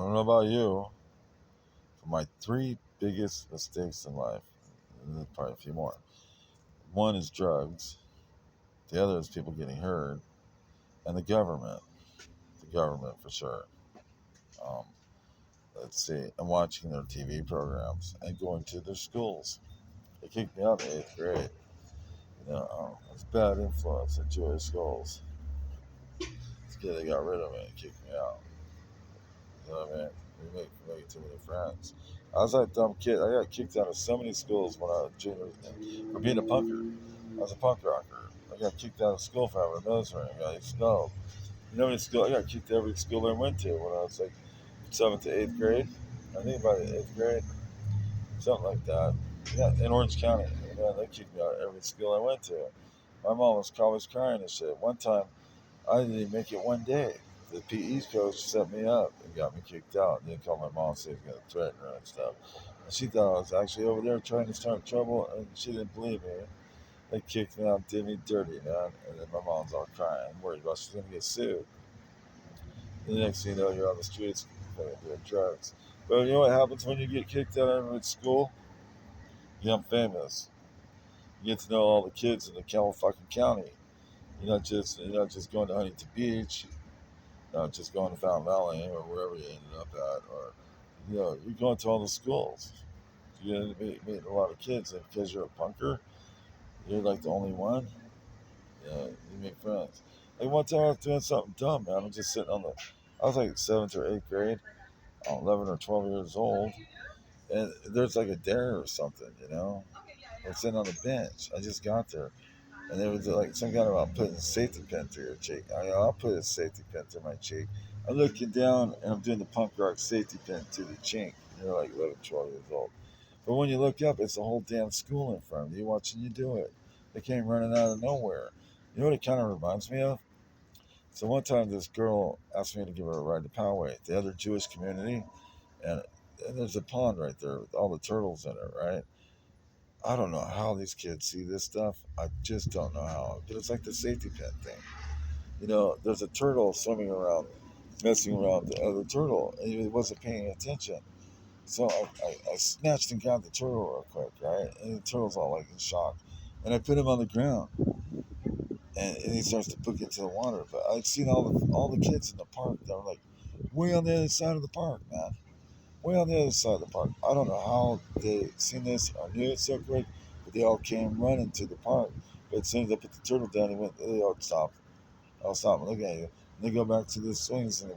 don't know about you, but my three biggest mistakes in life, and there's probably a few more. One is drugs, the other is people getting hurt, and the government. The government for sure. Um, let's see, and watching their TV programs and going to their schools. They kicked me out in eighth grade. It's bad influence at Jewish schools. This kid, they got rid of me and kicked me out. You know what I mean? We make too many friends. I was that dumb kid. I got kicked out of so many schools when I was junior for being a punker. I was a punk rocker. I got kicked out of school for having a nose ring. I got expelled. You know, I got kicked every school I went to when I was like seventh to eighth grade. I think about eighth grade, something like that. Yeah, in Orange County. Man, they kicked me out of every school I went to. My mom was always crying and shit. One time, I didn't even make it one day. The PE coach set me up and got me kicked out. And then called my mom and said he was going to threaten her and stuff. And she thought I was actually over there trying to start trouble, and she didn't believe me. They kicked me out, did me dirty, man. And then my mom's all crying, worried about she's going to get sued. And the next thing you know, you're on the streets doing drugs. But you know what happens when you get kicked out of school? You become famous. You get to know all the kids in the fucking county. You're not just going to Huntington Beach, just going to Fountain Valley or wherever you ended up at, or you're going to all the schools. You're meeting a lot of kids, and because you're a punker, you're like the only one. You make friends. Like one time I was doing something dumb, man. I'm just sitting on the. I was like seventh or eighth grade, 11 or 12 years old, and there's like a dare or something. I'm sitting on the bench. I just got there, and there was like some kind of about putting a safety pin through your cheek. I'll put a safety pin through my cheek. I'm looking down and I'm doing the punk rock safety pin through the chink. You're like 11, 12 years old. But when you look up, it's a whole damn school in front of you watching you do it. They came running out of nowhere. You know what it kind of reminds me of? So one time this girl asked me to give her a ride to Poway, the other Jewish community, and, and there's a pond right there with all the turtles in it, right? I don't know how these kids see this stuff. I just don't know how. But it's like the safety pin thing. There's a turtle swimming around, messing around with the other turtle, and he wasn't paying attention. So I snatched and grabbed the turtle real quick, right? And the turtle's all like in shock. And I put him on the ground, and he starts to book into the water. But I'd seen all the kids in the park that were like way on the other side of the park, man. Way on the other side of the park. I don't know how they seen this or knew it so quick, but they all came running to the park. But as soon as I put the turtle down, they all stopped. I'll stop and look at you. And they go back to the swings and